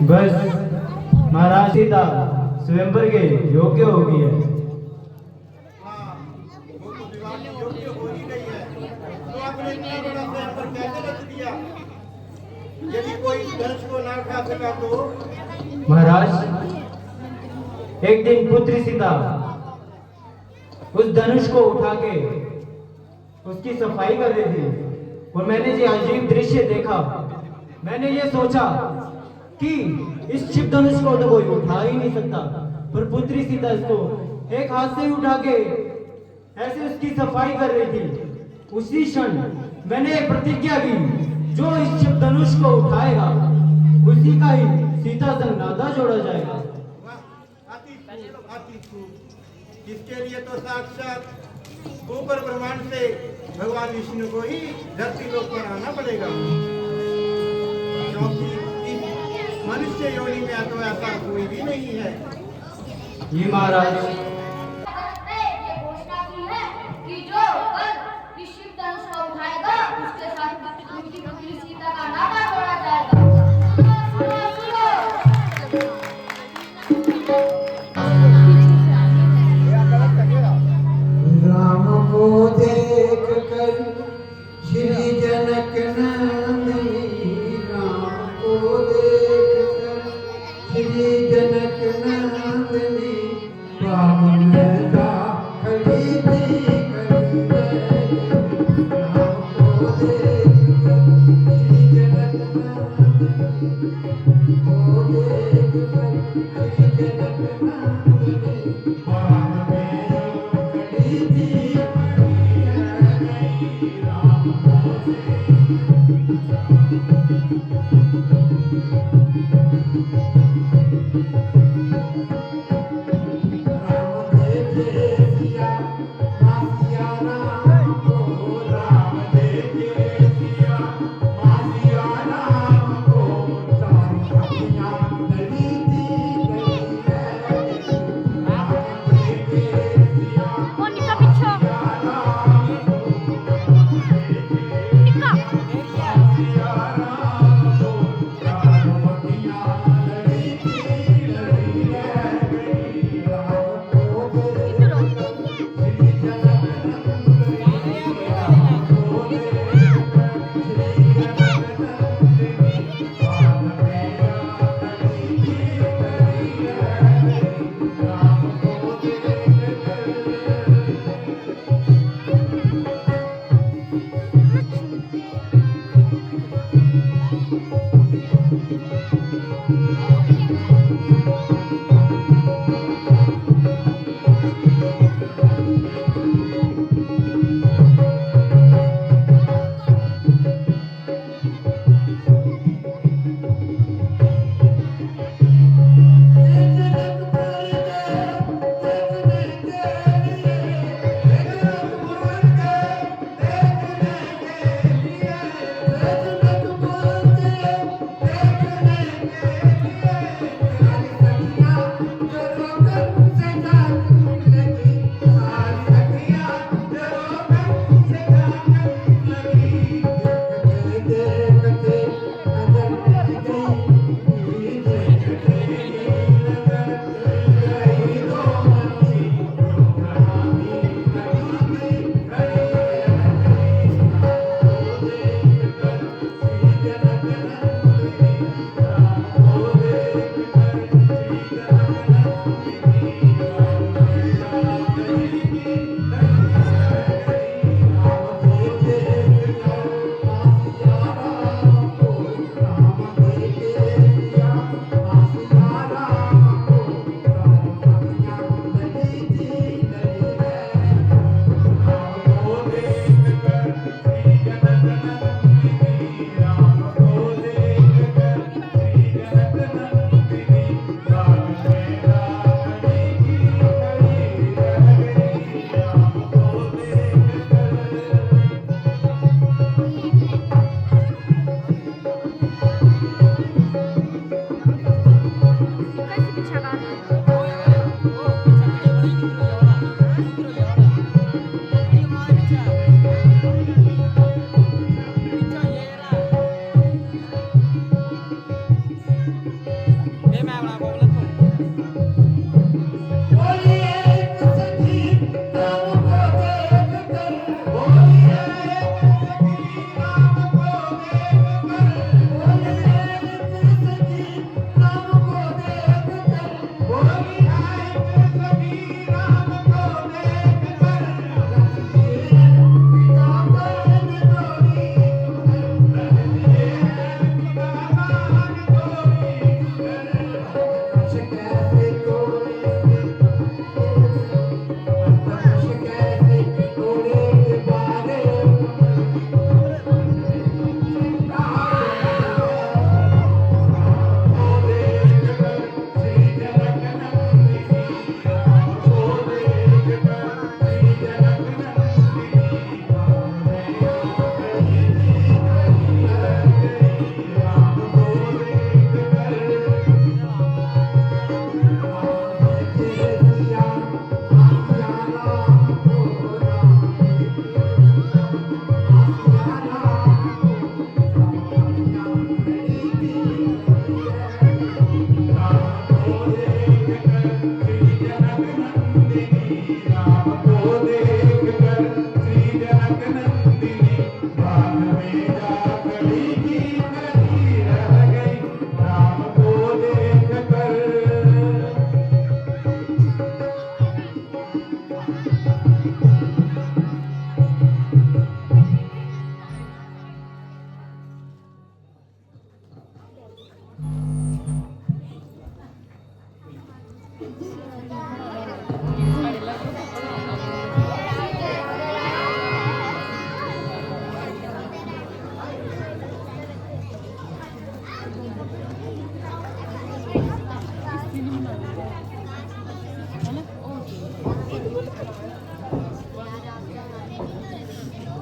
बस महाराज सीता स्वयंवर के योग्य हो गई है। हाँ, वो तो विवाह की योग्य हो ही गई है, तो आपने इतना बड़ा स्वयंवर कैसे रच दिया? यदि कोई धनुष को ना उठा सका तो? महाराज, एक दिन पुत्री सीता उस धनुष को उठा के उसकी सफाई कर रही थी और मैंने ये अजीब दृश्य देखा। मैंने ये सोचा कि इस शिव धनुष को तो कोई उठा ही नहीं सकता, पर पुत्री सीता इसको एक हाथ से उठा के ऐसे उसकी सफाई कर रही थी। उसी क्षण मैंने एक प्रतिज्ञा की, जो इस शिव धनुष को उठाएगा उसी का ही सीता संग नाता जोड़ा जाएगा। वाह, अति खूब। इसके लिए तो साक्षात ऊपर ब्रह्मांड से भगवान विष्णु को ही धरती लोक पर आना पड़ेगा, क्योंकि इस मनुष्य योनि में तो ऐसा कोई भी नहीं है। ये महाराज ये घोषणा की है कि जो कल इस शिव धनुष को उठाएगा उसके साथ उनकी पुत्री सीता का नाता जोड़ा जाएगा। राम को देख कर श्री जनक नंदनी, राम को देख कर श्री जनक नंदनी, बामन का खड़ी थी करी राम को देख कर श्री जनक नंदनी, को देख कर श्री जनक नंदनी, बामन खड़ी थी राम को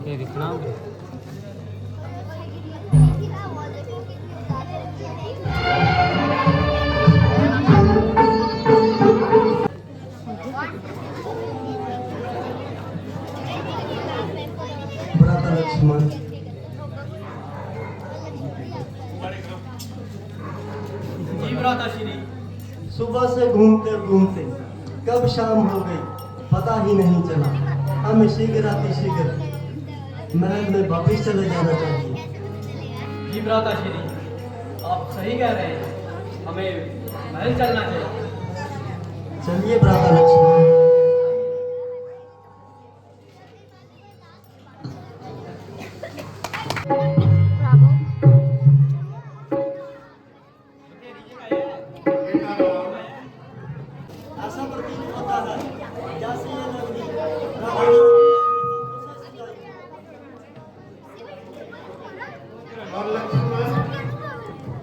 ये दिखना भ्राता लक्ष्मण, जी भ्राताश्री। सुबह से घूमते घूमते कब शाम हो गई पता ही नहीं चला। हमें शीघ्र अतिशीघ्र महल में वापिस चले जाना चाहिए। जी भ्राताश्री, आप सही कह रहे हैं, हमें महल चलना चाहिए। चलिए भ्राता लक्ष्मण। ऐसा प्रतीत होता है जैसे ये नगरी और लक्ष्मण,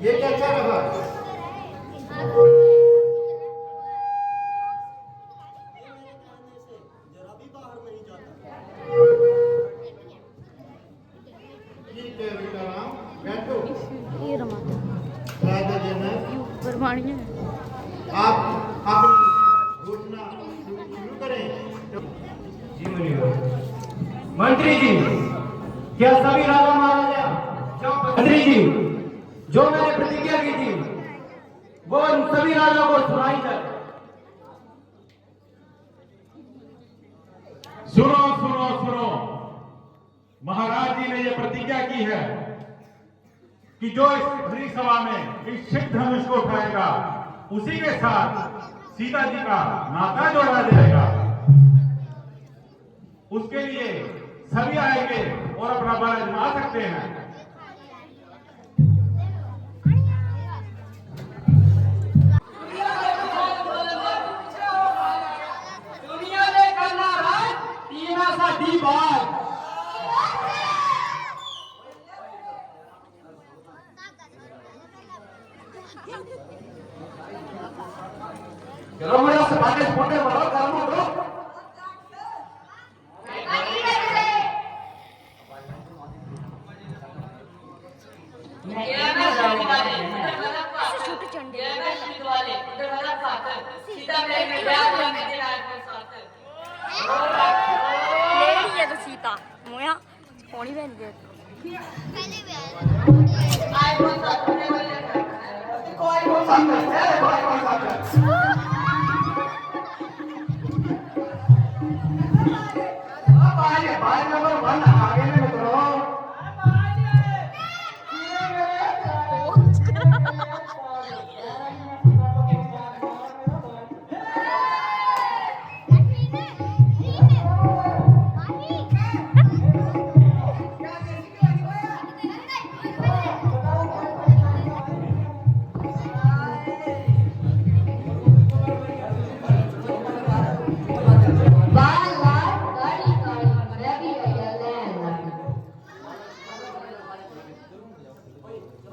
ये कैसा रहा? जरा भी बाहर नहीं जाता। ठीक है बेटा राम, बैठो। ये रमाता राजा जनक, परवाणिया आप अपनी घोषणा शुरू करें। जी मुनिवर। मंत्री जी, क्या सभी राजा महाराजा, मंत्री जी, जो मैंने प्रतिज्ञा की थी वो उन सभी राजाओं को सुनाई जाए। सुनो सुनो सुनो, महाराज जी ने यह प्रतिज्ञा की है कि जो इस भरी सभा में इस शिव धनुष को उठाएगा उसी के साथ सीता जी का नाता जोड़ा जाएगा। उसके लिए सभी आएंगे और अपना बल आजमा सकते हैं। दुनिया ने करना राज तीनासाठी बाग। गरम से पाटे फोटे बढ़ो गर्म हो। छोटे चंडे लेडी है तो सीता मोया कौन बहन दे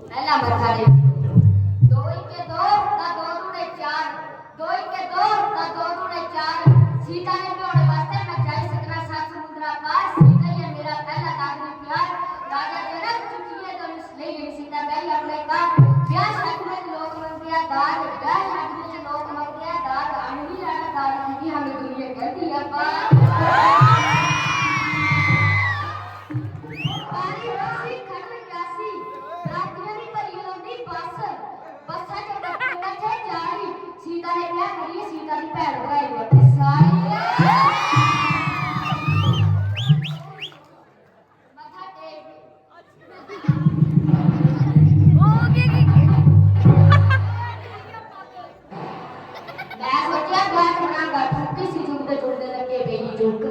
पहला मरखाले दो के दो ना दो रूड़े चार, दो के दो ना दो रूड़े चार। सीता ने जोड़े वास्ते मैं जाई सकना सात समुद्र पार। सीता ये मेरा पहला दागनी प्यार। राजा जनक चुकिए तो इसलिए ये सीता गई अपने का ब्याह शादी में लोग मन गया दार, ब्याह शादी में लोग मन गया दार। अनही राणा दार की हमें दुनिया कहती है पार। सीता ने क्या करी? सीता की भैन बनाई वापस सारी माथा टेक मैं सोचा बात बनाऊंगा ठुक्की सी जुड़ते जुड़ते लगे बेली जुग।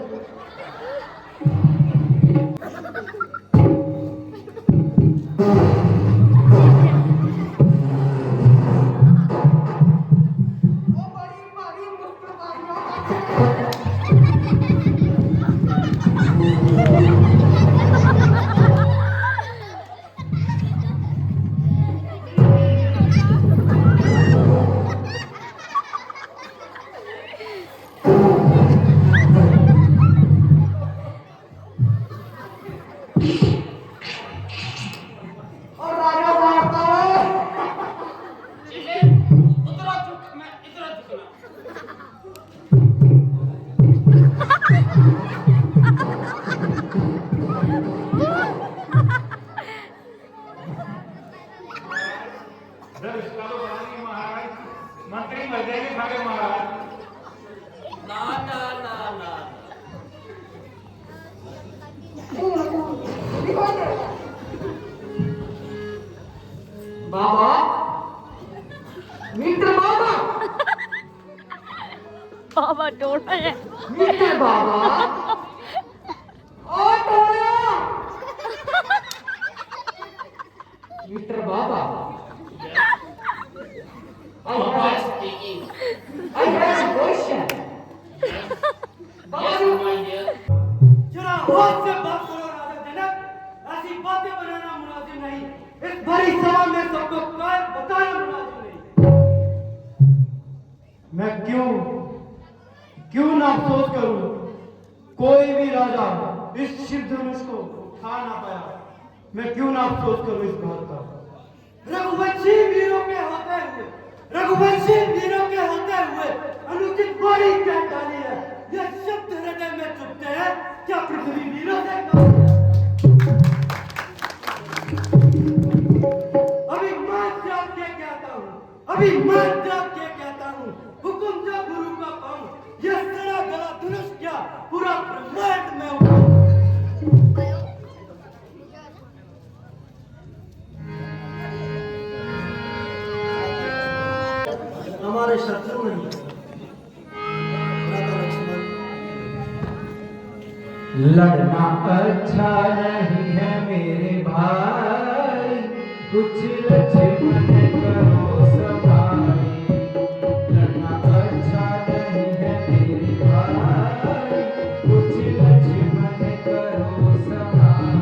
जब इसका तो बना नहीं महाराज, मंत्री मर जाएंगे सारे महाराज। ना ना ना ना बाबा मित्र बाबा बाबा डोड़ रहे हैं। मित्र बाबा ओ टोया मित्र बाबा Papa speaking. I have a question. Yes, my dear. जरा होश से बात करो राजा जनक, ऐसी बातें बनाना मुनासिब नहीं। इस बड़ी सभा में सबको बताना मुनासिब नहीं। मैं क्यों ना अफसोस करूं? कोई भी राजा इस शिव धनुष को उठा ना पाया। मैं क्यों ना अफसोस करूं इस बात का? रघुवंशी वीरों के होते हुए अनुचित बड़ी क्या डाली है। ये शब्द हृदय में चुभते हैं, क्या पृथ्वी वीरों से कम है? अभी मात्र के कहता हूँ, हुकुम जो गुरु का पाऊं, ये सड़ा गला धनुष क्या पूरा ब्रह्मांड में उठाऊं। हमारे शत्रु नहीं राधा लक्ष्मण। लड़ना अच्छा नहीं है मेरे भाई, कुछ लक्ष्मण करो सवाई। लड़ना अच्छा नहीं है मेरे भाई, कुछ लक्ष्मण करो सवाई।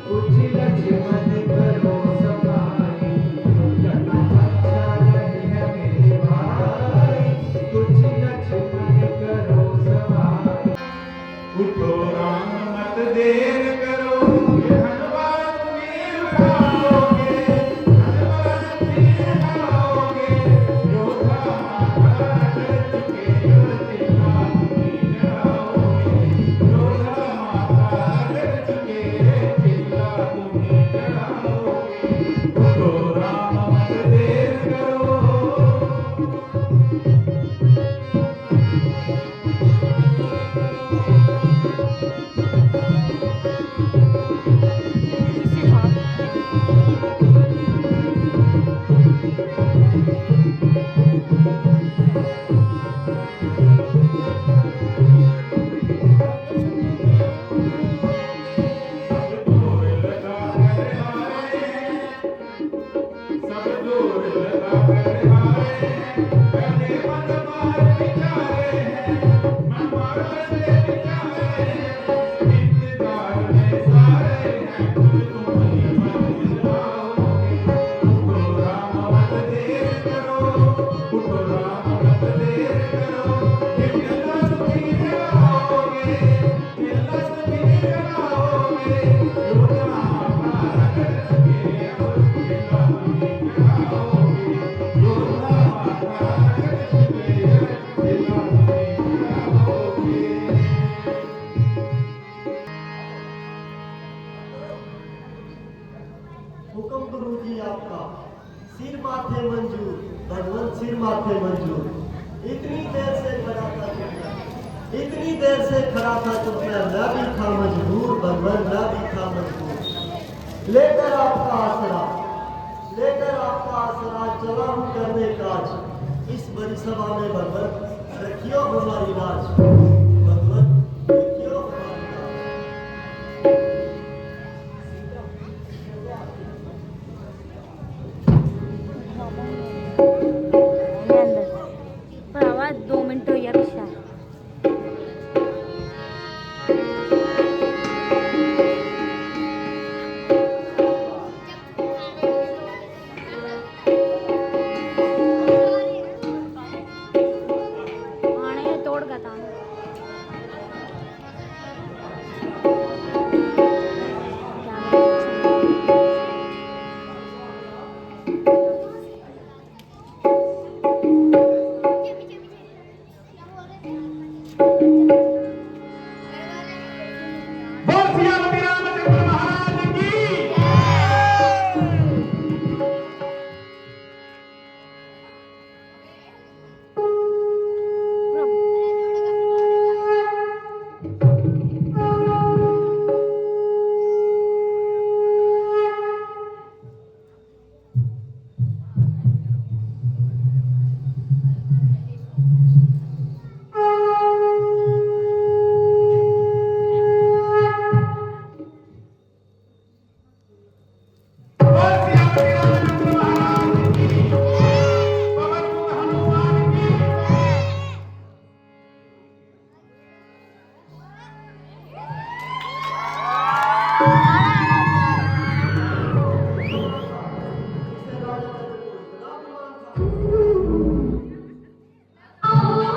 कुछ लक्ष्मण करो सवाई। लड़ना अच्छा नहीं है मेरे भाई, कुछ लक्ष्मण करो सवाई। उठो राम मत देर करो, ये धनबाद वीर उठाओगे, धनबाद वीर उठाओगे। योद्धा माता डर चुके हो, चिल्ला तुम्हीं डराओगे। योद्धा माता डर चुके, चिल्ला तुम्हीं डराओगे। उठो राम मत देर करो। हुक्म गुरु जी आपका, सिर माथे मंजूर, भगवान सिर माथे मंजूर। इतनी देर से खड़ा था चुप मैं भी था मजबूर, भगवान मैं भी था मजबूर। लेकर आपका आसरा चला हूँ करने काज। इस बड़ी सभा में भगवान रखियो हमारी लाज, भगवान रखियो हमारी लाज। भरावा 2 मिनट हो गया पिछा। आने तोड़ का था।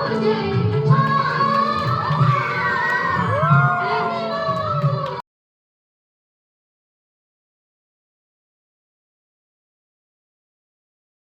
मुझे